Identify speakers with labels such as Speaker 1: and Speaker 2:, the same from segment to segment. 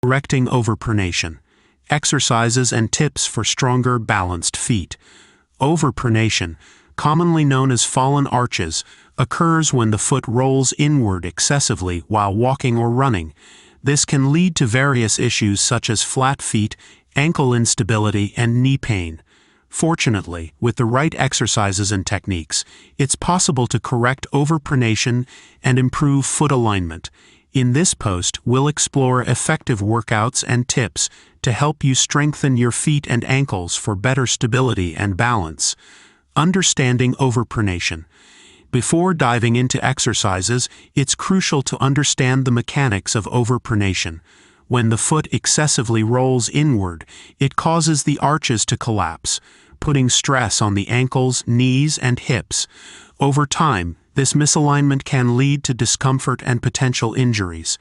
Speaker 1: Correcting overpronation. Exercises and tips for stronger, balanced feet. Overpronation, commonly known as fallen arches, occurs when the foot rolls inward excessively while walking or running. This can lead to various issues such as flat feet, ankle instability, and knee pain. Fortunately, with the right exercises and techniques, it's possible to correct overpronation and improve foot alignment. In this post, we'll explore effective workouts and tips to help you strengthen your feet and ankles for better stability and balance. Understanding overpronation. Before diving into exercises, it's crucial to understand the mechanics of overpronation. When the foot excessively rolls inward, it causes the arches to collapse, putting stress on the ankles, knees, and hips. Over time, this misalignment can lead to discomfort and potential injuries.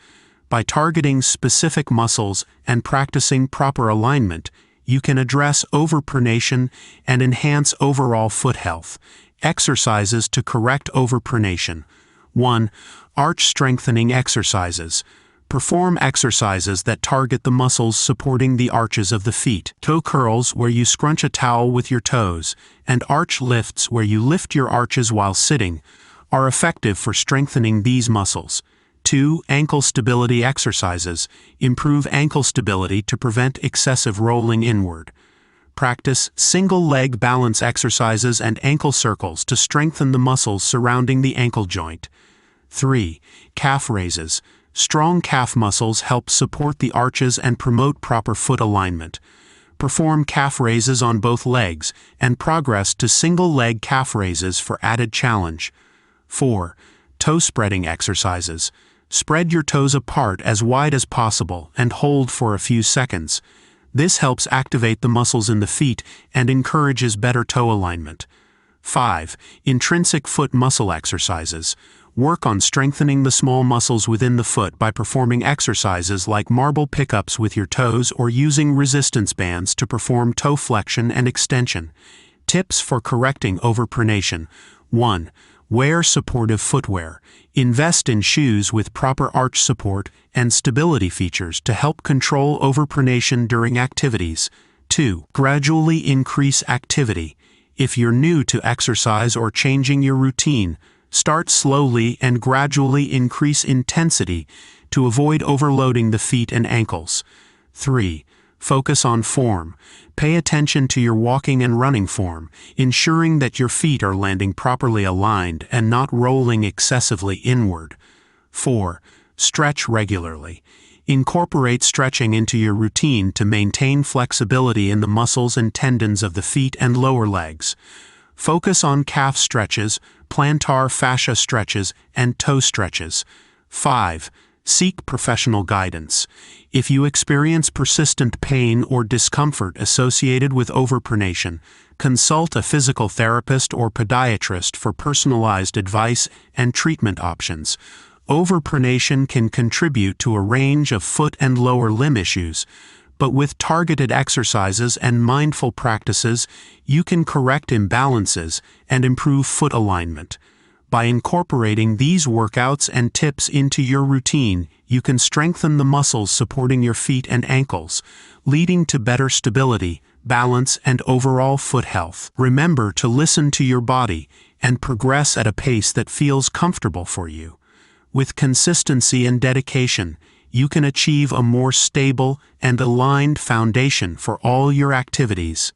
Speaker 1: By targeting specific muscles and practicing proper alignment, you can address overpronation and enhance overall foot health. Exercises to correct overpronation. 1. Arch strengthening exercises. Perform exercises that target the muscles supporting the arches of the feet. Toe curls, where you scrunch a towel with your toes, and arch lifts, where you lift your arches while sitting, are effective for strengthening these muscles. 2. Ankle stability exercises. Improve ankle stability to prevent excessive rolling inward. Practice single-leg balance exercises and ankle circles to strengthen the muscles surrounding the ankle joint. 3. Calf raises. Strong calf muscles help support the arches and promote proper foot alignment. Perform calf raises on both legs and progress to single-leg calf raises for added challenge. 4. Toe spreading exercises. Spread your toes apart as wide as possible and hold for a few seconds. This helps activate the muscles in the feet and encourages better toe alignment. 5. Intrinsic foot muscle exercises. Work on strengthening the small muscles within the foot by performing exercises like marble pickups with your toes or using resistance bands to perform toe flexion and extension. Tips for correcting overpronation. 1. Wear supportive footwear. Invest in shoes with proper arch support and stability features to help control overpronation during activities. 2. Gradually increase activity. If you're new to exercise or changing your routine, start slowly and gradually increase intensity to avoid overloading the feet and ankles. 3. Focus on form. Pay attention to your walking and running form, ensuring that your feet are landing properly aligned and not rolling excessively inward. 4. Stretch regularly. Incorporate stretching into your routine to maintain flexibility in the muscles and tendons of the feet and lower legs. Focus on calf stretches, plantar fascia stretches, and toe stretches. 5. Seek professional guidance. If you experience persistent pain or discomfort associated with overpronation, consult a physical therapist or podiatrist for personalized advice and treatment options. Overpronation can contribute to a range of foot and lower limb issues, but with targeted exercises and mindful practices, you can correct imbalances and improve foot alignment. By incorporating these workouts and tips into your routine, you can strengthen the muscles supporting your feet and ankles, leading to better stability, balance, and overall foot health. Remember to listen to your body and progress at a pace that feels comfortable for you. With consistency and dedication, you can achieve a more stable and aligned foundation for all your activities.